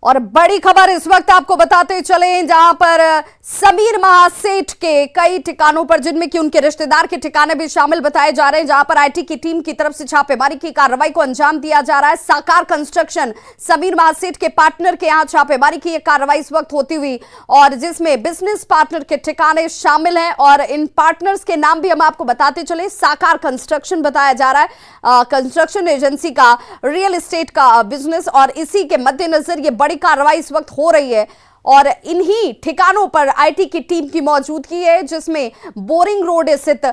और बड़ी खबर इस वक्त आपको बताते चले, जहां पर समीर महासेठ के कई ठिकानों पर, जिनमें कि उनके रिश्तेदार के ठिकाने भी शामिल बताए जा रहे हैं, जहां पर आईटी की टीम की तरफ से छापेमारी की कार्रवाई को अंजाम दिया जा रहा है। साकार कंस्ट्रक्शन समीर महासेठ के पार्टनर के यहां छापेमारी की यह कार्रवाई इस वक्त होती हुई, और जिसमें बिजनेस पार्टनर के ठिकाने शामिल हैं। और इन पार्टनर्स के नाम भी हम आपको बताते चले। साकार कंस्ट्रक्शन बताया जा रहा है, कंस्ट्रक्शन एजेंसी का, रियल एस्टेट का बिजनेस, और इसी के मद्देनजर ये बड़ी कार्रवाई इस वक्त हो रही है। और इन्हीं ठिकानों पर आईटी की टीम की मौजूदगी है, जिसमें बोरिंग रोड स्थित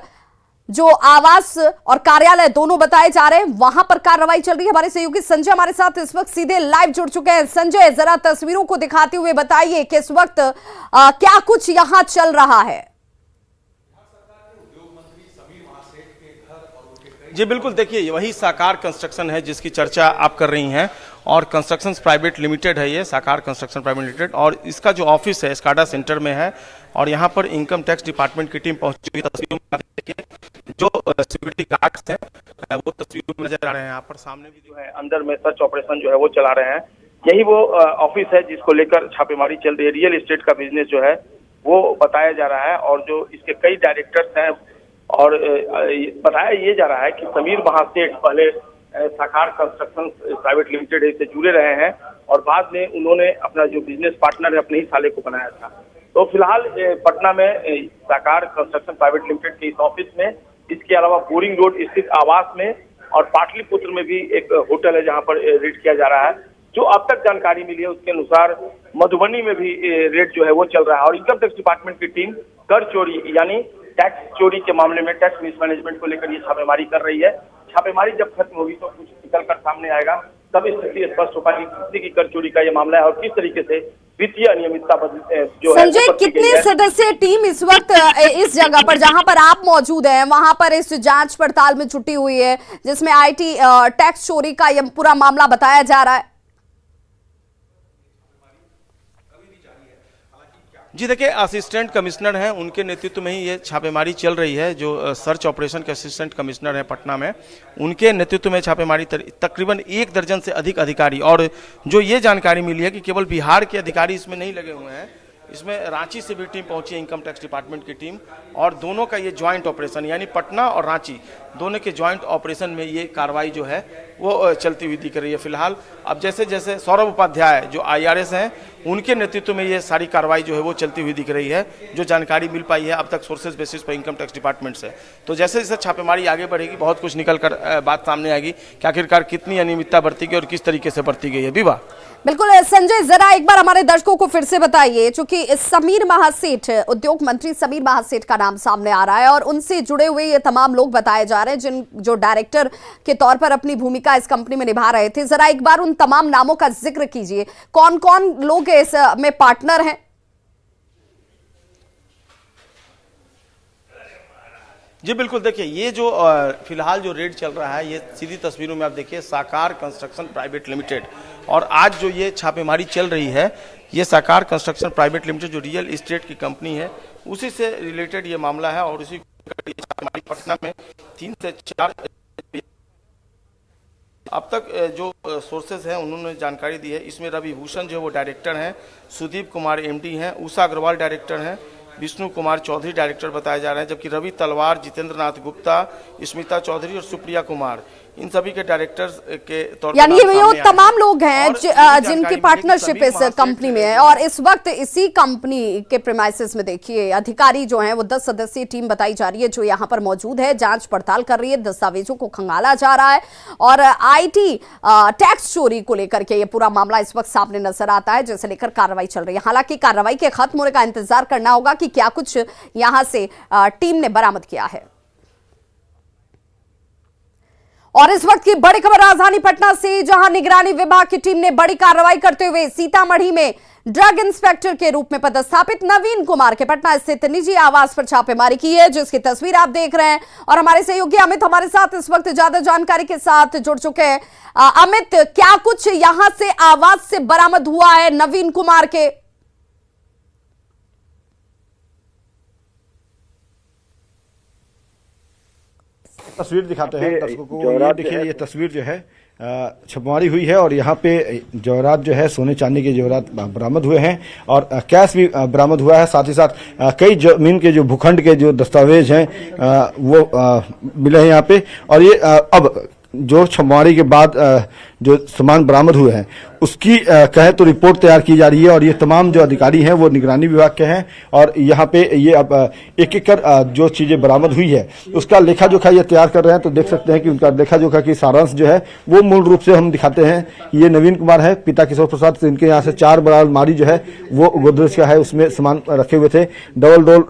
जो आवास और कार्यालय दोनों बताए जा रहे हैं, वहां पर कार्रवाई चल रही है। हमारे सहयोगी संजय हमारे साथ इस वक्त सीधे लाइव जुड़ चुके हैं। संजय, जरा तस्वीरों को दिखाते हुए बताइए कि इस वक्त क्या कुछ यहां चल रहा है। जी बिल्कुल, देखिए वही साकार कंस्ट्रक्शन है जिसकी चर्चा आप कर रही हैं, और कंस्ट्रक्शन प्राइवेट लिमिटेड है ये, साकार कंस्ट्रक्शन प्राइवेट लिमिटेड। और इसका जो ऑफिस है स्काडा सेंटर में है, और यहाँ पर इनकम टैक्स डिपार्टमेंट की टीम पहुंची हुई। तस्वीरों में देखिए जो सिक्योरिटी गार्ड्स हैं वो तस्वीरों में नजर आ रहे हैं। यहाँ पर सामने भी जो है अंदर में सर्च ऑपरेशन जो है वो चला रहे हैं। यही वो ऑफिस है जिसको लेकर छापेमारी चल रही है। रियल एस्टेट का बिजनेस जो है वो बताया जा रहा है, और जो इसके कई डायरेक्टर्स हैं, और बताया ये जा रहा है कि समीर महासेठ पहले साकार कंस्ट्रक्शन प्राइवेट लिमिटेड से जुड़े रहे हैं, और बाद में उन्होंने अपना जो बिजनेस पार्टनर है अपने ही साले को बनाया था। तो फिलहाल पटना में साकार कंस्ट्रक्शन प्राइवेट लिमिटेड के इस ऑफिस में, इसके अलावा बोरिंग रोड स्थित आवास में, और पाटलिपुत्र में भी एक होटल है जहां पर रेड किया जा रहा है। जो अब तक जानकारी मिली है उसके अनुसार मधुबनी में भी रेड जो है वो चल रहा है। और इनकम टैक्स डिपार्टमेंट की टीम कर चोरी यानी टैक्स चोरी के मामले में, टैक्स मिसमैनेजमेंट को लेकर ये छापेमारी कर रही है। छापेमारी जब खत्म होगी तो कुछ निकल कर सामने आएगा, तब स्थिति स्पष्ट हो पाएगी कितने की कर चोरी का ये मामला है और किस तरीके से वित्तीय अनियमितता जो है। संजय, कितने सदस्य टीम इस वक्त इस जगह पर जहां पर आप मौजूद हैं वहां पर इस जांच पड़ताल में जुटी हुई है, जिसमें आईटी टैक्स चोरी का यह पूरा मामला बताया जा रहा है? जी देखिए, असिस्टेंट कमिश्नर हैं, उनके नेतृत्व में ही ये छापेमारी चल रही है। जो सर्च ऑपरेशन के असिस्टेंट कमिश्नर हैं पटना में, उनके नेतृत्व में छापेमारी तकरीबन 1 दर्जन से अधिक अधिकारी। और जो ये जानकारी मिली है कि केवल बिहार के अधिकारी इसमें नहीं लगे हुए हैं, इसमें रांची से भी टीम पहुंची है, इनकम टैक्स डिपार्टमेंट की टीम। और दोनों का ये ज्वाइंट ऑपरेशन, यानी पटना और रांची दोनों के ज्वाइंट ऑपरेशन में ये कार्रवाई जो है वो चलती हुई दिख रही है। फिलहाल अब जैसे जैसे सौरभ उपाध्याय जो IRS हैं, उनके नेतृत्व में ये सारी कार्रवाई जो है वो चलती हुई दिख रही है, जो जानकारी मिल पाई है अब तक सोर्सेज बेसिस पर इनकम टैक्स डिपार्टमेंट से। तो जैसे जैसे छापेमारी आगे बढ़ेगी, बहुत कुछ निकल कर बात सामने आएगी कि आखिरकार कितनी अनियमितता बरती गई और किस तरीके से बरती गई है। विवाह बिल्कुल। संजय, जरा एक बार हमारे दर्शकों को फिर से बताइए, चूंकि समीर महासेठ, उद्योग मंत्री समीर महासेठ का नाम सामने आ रहा है, और उनसे जुड़े हुए ये तमाम लोग बताए जा रहे हैं जो डायरेक्टर के तौर पर अपनी भूमिका इस कंपनी में निभा रहे थे। जरा एक बार उन तमाम नामों का जिक्र कीजिए, कौन कौन लोग इस में पार्टनर हैं? जी बिल्कुल, देखिए ये जो फिलहाल जो रेड चल रहा है, ये सीधी तस्वीरों में आप देखिए साकार कंस्ट्रक्शन प्राइवेट लिमिटेड। और आज जो ये छापेमारी चल रही है, ये साकार कंस्ट्रक्शन प्राइवेट लिमिटेड जो रियल इस्टेट की कंपनी है, उसी से रिलेटेड ये मामला है। और उसी छापेमारी पटना में 3 से 4 अब तक जो सोर्सेज हैं उन्होंने जानकारी दी है। इसमें रवि भूषण जो वो डायरेक्टर हैं, सुदीप कुमार MD हैं, उषा अग्रवाल डायरेक्टर हैं, विष्णु कुमार चौधरी डायरेक्टर बताए जा रहे हैं, जबकि रवि तलवार, जितेंद्र नाथ गुप्ता, स्मिता चौधरी और सुप्रिया कुमार, इन सभी के डायरेक्टर्स के तौर पर, यानी ये वो तमाम लोग हैं जिनकी पार्टनरशिप इस कंपनी में है। और इस वक्त इसी कंपनी के प्रीमाइसेस में देखिए अधिकारी जो हैं वो 10 सदस्यीय टीम बताई जा रही है, जो यहां पर मौजूद है, जांच पड़ताल कर रही है, दस्तावेजों को खंगाला जा रहा है। और आईटी टैक्स चोरी को लेकर के ये पूरा मामला इस वक्त सामने नजर आता है, जिसे लेकर कार्रवाई चल रही है। हालांकि कार्रवाई के खत्म होने का इंतजार करना होगा कि क्या कुछ यहां से टीम ने बरामद किया है। और इस वक्त की बड़ी खबर राजधानी पटना से, जहां निगरानी विभाग की टीम ने बड़ी कार्रवाई करते हुए सीतामढ़ी में ड्रग इंस्पेक्टर के रूप में पदस्थापित नवीन कुमार के पटना स्थित निजी आवास पर छापेमारी की है, जिसकी तस्वीर आप देख रहे हैं। और हमारे सहयोगी अमित हमारे साथ इस वक्त ज्यादा जानकारी के साथ जुड़ चुके हैं। अमित, क्या कुछ यहां से आवास से बरामद हुआ है नवीन कुमार के? तस्वीर दिखाते हैं दर्शकों को। ये देखिए, ये तस्वीर जो है छापेमारी हुई है और यहाँ पे जेवरात जो है सोने चांदी के जेवरात बरामद हुए हैं और कैश भी बरामद हुआ है। साथ ही साथ कई जमीन के जो भूखंड के जो दस्तावेज हैं वो मिले हैं यहाँ पे। और ये अब जो छापेमारी के बाद जो सामान बरामद हुए हैं उसकी कहे तो रिपोर्ट तैयार की जा रही है और ये तमाम जो अधिकारी हैं वो निगरानी विभाग के हैं और यहाँ पे ये अब एक एक कर जो चीजें बरामद हुई है उसका लेखा जोखा ये तैयार कर रहे हैं। तो देख सकते हैं कि उनका लेखा जोखा की सारांश जो है वो मूल रूप से हम दिखाते हैं। ये नवीन कुमार है, पिता किशोर प्रसाद। तो इनके यहाँ से 4 बड़ा अलमारी जो है वो गोदरेज का है, उसमें सामान रखे हुए थे। डबल डोर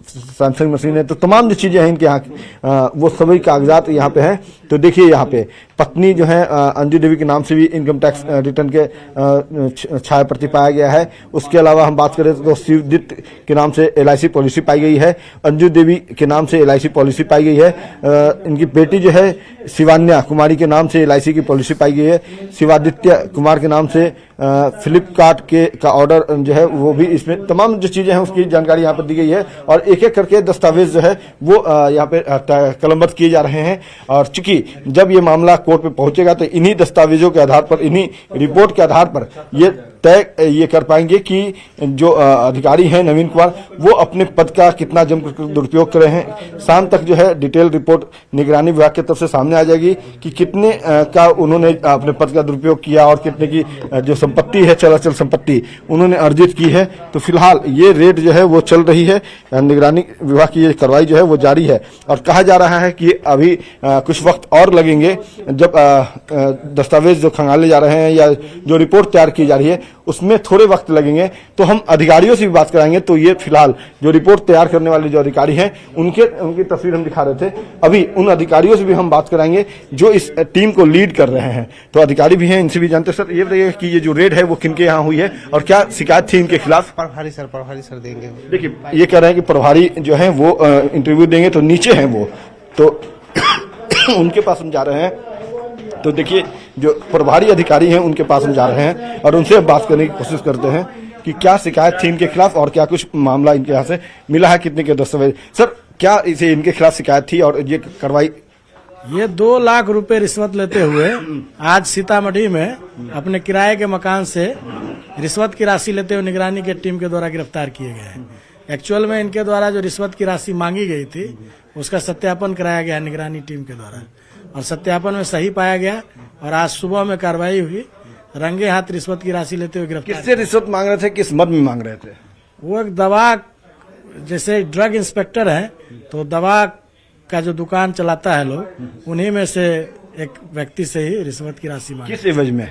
सैमसंग मशीन है। तो तमाम जो चीजें हैं इनके यहाँ वो सभी कागजात यहाँ पे हैं। तो देखिए यहाँ पे पत्नी जो है अंजू देवी के नाम से भी इनकम टैक्स रिटर्न के छाया प्रति पाया गया है। उसके अलावा हम बात करें तो शिवदीप के नाम से LIC पॉलिसी पाई गई है। अंजू देवी के नाम से LIC पॉलिसी पाई गई है। इनकी बेटी जो है शिवान्या कुमारी के नाम से LIC की पॉलिसी पाई गई है। शिवादित्य कुमार के नाम से फ्लिपकार्ट का ऑर्डर जो है वो भी, इसमें तमाम जो चीजें हैं उसकी जानकारी यहाँ पर दी गई है और एक एक करके दस्तावेज जो है वो यहाँ पे कलमबद्ध किए जा रहे हैं। और चूंकि जब ये मामला कोर्ट पे पहुंचेगा तो इन्हीं दस्तावेजों के आधार पर, इन्हीं रिपोर्ट के आधार पर ये तय ये कर पाएंगे कि जो अधिकारी हैं नवीन कुमार वो अपने पद का कितना जमकर दुरुपयोग कर रहे हैं। शाम तक जो है डिटेल रिपोर्ट निगरानी विभाग की तरफ से सामने आ जाएगी कि कितने का उन्होंने अपने पद का दुरुपयोग किया और कितने की जो संपत्ति है, चलाचल संपत्ति उन्होंने अर्जित की है। तो फिलहाल ये रेड जो है वो चल रही है। निगरानी विभाग की ये कार्रवाई जो है वो जारी है और कहा जा रहा है कि अभी कुछ वक्त और लगेंगे। जब दस्तावेज जो खंगाले जा रहे हैं या जो रिपोर्ट तैयार की जा रही है उसमें थोड़े वक्त लगेंगे। तो हम अधिकारियों से भी बात कराएंगे। तो ये फिलहाल जो रिपोर्ट तैयार करने वाले जो अधिकारी हैं उनकी तस्वीर हम दिखा रहे थे। अभी उन अधिकारियों से भी हम बात कराएंगे जो इस टीम को लीड कर रहे हैं। तो अधिकारी भी हैं, इनसे भी जानते हैं। सर ये बताइए कि ये जो रेड है वो किनके यहाँ हुई है और क्या शिकायत थी इनके खिलाफ? प्रभारी सर देंगे। देखिए ये कह रहे हैं कि प्रभारी जो है वो इंटरव्यू देंगे। तो नीचे हैं वो, तो उनके पास हम जा रहे हैं। तो देखिए जो प्रभारी अधिकारी हैं उनके पास हम जा रहे हैं और उनसे बात करने की कोशिश करते हैं कि क्या शिकायत थी इनके खिलाफ और क्या कुछ मामला इनके यहाँ से मिला है, कितने के दस्तावेज। सर क्या इसे इनके खिलाफ शिकायत थी और ये कार्रवाई? ये 2 लाख रुपए रिश्वत लेते हुए आज सीतामढ़ी में अपने किराए के मकान से रिश्वत की राशि लेते हुए निगरानी के टीम के द्वारा गिरफ्तार किए गए हैं। एक्चुअल में इनके द्वारा जो रिश्वत की राशि मांगी गई थी उसका सत्यापन कराया गया निगरानी टीम के द्वारा और सत्यापन में सही पाया गया और आज सुबह में कार्रवाई हुई। रंगे हाथ रिश्वत की राशि लेते हुए गिरफ्तार। किससे रिश्वत मांग रहे थे, किस मद में मांग रहे थे? वो एक दवा, जैसे ड्रग इंस्पेक्टर है तो दवा का जो दुकान चलाता है लोग, उन्हीं में से एक व्यक्ति से ही रिश्वत की राशि मांगी। किस एवज में,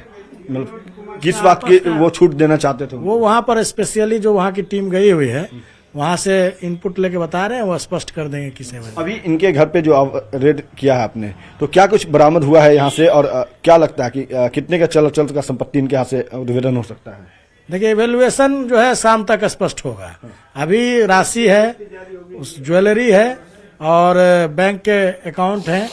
मतलब किस बात की वो छूट देना चाहते थे? वो वहाँ पर स्पेशली जो वहाँ की टीम गई हुई है वहाँ से इनपुट लेके बता रहे हैं, वो स्पष्ट कर देंगे किस एवज। अभी इनके घर पे जो रेड किया है आपने, तो क्या कुछ बरामद हुआ है यहाँ से और क्या लगता है कि कितने का चल का संपत्ति इनके यहाँ से उद्भेदन हो सकता है? देखिए इवेल्युएशन जो है शाम तक स्पष्ट होगा। अभी राशि है, उस ज्वेलरी है और बैंक के अकाउंट हैं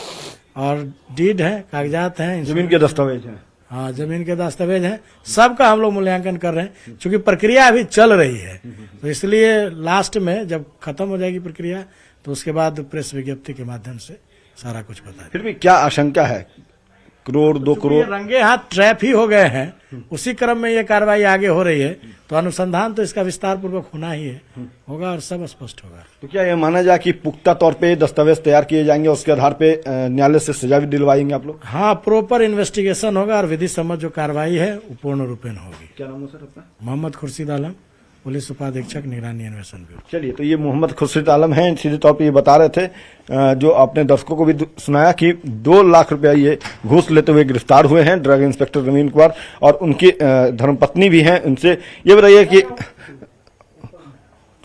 और डीड है, कागजात हैं, जमीन के दस्तावेज हैं। हाँ जमीन के दस्तावेज हैं। सबका हम लोग मूल्यांकन कर रहे हैं क्योंकि प्रक्रिया अभी चल रही है। तो इसलिए लास्ट में जब खत्म हो जाएगी प्रक्रिया तो उसके बाद प्रेस विज्ञप्ति के माध्यम से सारा कुछ बताएं। फिर भी क्या आशंका है? करोड़ 2 करोड़ रंगे हाथ ट्रैप ही हो गए हैं, उसी क्रम में ये कार्रवाई आगे हो रही है। तो अनुसंधान तो इसका विस्तार पूर्वक होना ही है, होगा और सब स्पष्ट होगा। तो क्या यह माना जाए कि पुख्ता तौर पे दस्तावेज तैयार किए जाएंगे, उसके आधार पे न्यायालय से सजा भी दिलवाएंगे आप लोग? हाँ, प्रॉपर इन्वेस्टिगेशन होगा और विधि सम्मत जो कार्रवाई है वो पूर्ण रूपेण होगी। क्या नाम है सर अपना? मोहम्मद खुर्शीद आलम, पुलिस उपाधीक्षक निगरानी अन्वेषण ब्यूरो। चलिए, तो ये मोहम्मद खुर्शीद आलम हैं। सीधे तौर पे ये बता रहे थे, जो आपने दर्शकों को भी सुनाया कि 2 लाख रुपया ये घूस लेते हुए गिरफ्तार हुए हैं ड्रग इंस्पेक्टर नवीन कुमार और उनकी धर्मपत्नी भी हैं। उनसे ये बताइए कि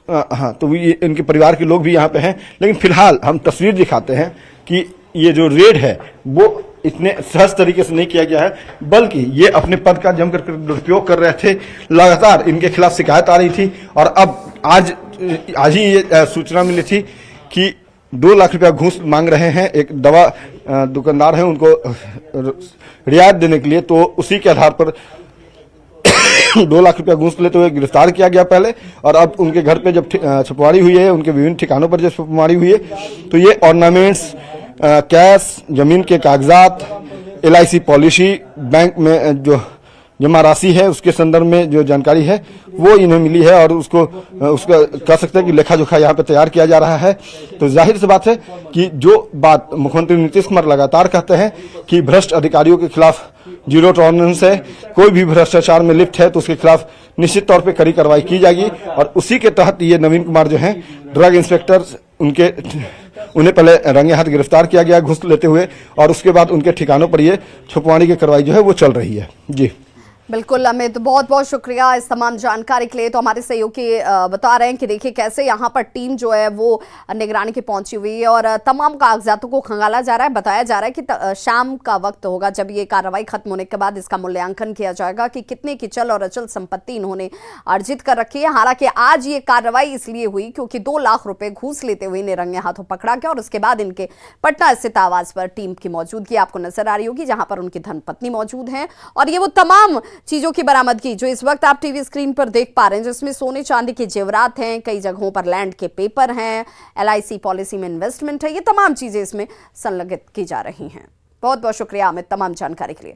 हाँ, तो इनके परिवार के लोग भी यहाँ पे हैं। लेकिन फिलहाल हम तस्वीर दिखाते हैं कि ये जो रेड है वो इतने सहज तरीके से नहीं किया गया है, बल्कि ये अपने पद का जमकर दुरुपयोग कर रहे थे। लगातार इनके खिलाफ शिकायत आ रही थी और अब आज ही ये सूचना मिली थी कि 2 लाख रुपया घूस मांग रहे हैं। एक दवा दुकानदार है, उनको रियायत देने के लिए, तो उसी के आधार पर 2 लाख रुपया घूस लेते हुए गिरफ्तार किया गया पहले। और अब उनके घर पे जब छापेमारी हुई है, उनके विभिन्न ठिकानों पर जब छापेमारी हुई है, तो ये ऑर्नामेंट्स, कैश, जमीन के कागजात, LIC पॉलिसी, बैंक में जो जमा राशि है उसके संदर्भ में जो जानकारी है वो इन्हें मिली है और उसका कह सकते हैं कि लेखा जोखा यहाँ पे तैयार किया जा रहा है। तो जाहिर सी बात है कि जो बात मुख्यमंत्री नीतीश कुमार लगातार कहते हैं कि भ्रष्ट अधिकारियों के खिलाफ जीरो टॉलरेंस है, कोई भी भ्रष्टाचार में लिप्त है तो उसके खिलाफ निश्चित तौर पे कड़ी कार्रवाई की जाएगी। और उसी के तहत ये नवीन कुमार जो है ड्रग इंस्पेक्टर उन्हें पहले रंगे हाथ गिरफ्तार किया गया घूस लेते हुए और उसके बाद उनके ठिकानों पर ये छुपवाने की कार्रवाई जो है वो चल रही है। जी बिल्कुल अमित, बहुत बहुत शुक्रिया इस तमाम जानकारी के लिए। तो हमारे सहयोगी बता रहे हैं कि देखिए कैसे यहाँ पर टीम जो है वो निगरानी की पहुंची हुई है और तमाम कागजातों को खंगाला जा रहा है। बताया जा रहा है कि शाम का वक्त होगा जब ये कार्रवाई खत्म होने के बाद इसका मूल्यांकन किया जाएगा कि कितने की चल और अचल संपत्ति इन्होंने अर्जित कर रखी है। हालांकि आज ये कार्रवाई इसलिए हुई क्योंकि 2 लाख रुपए घूस लेते हुए इन्हें रंगे हाथों पकड़ा गया और उसके बाद इनके पटना स्थित आवास पर टीम की मौजूदगी आपको नजर आ रही होगी, जहां पर उनकी धर्मपत्नी मौजूद हैं। और ये वो तमाम चीजों की बरामदगी जो इस वक्त आप टीवी स्क्रीन पर देख पा रहे हैं, जिसमें सोने चांदी के जेवरात हैं, कई जगहों पर लैंड के पेपर हैं, LIC पॉलिसी में इन्वेस्टमेंट है, ये तमाम चीजें इसमें संलग्नित की जा रही हैं। बहुत बहुत शुक्रिया अमित तमाम जानकारी के लिए।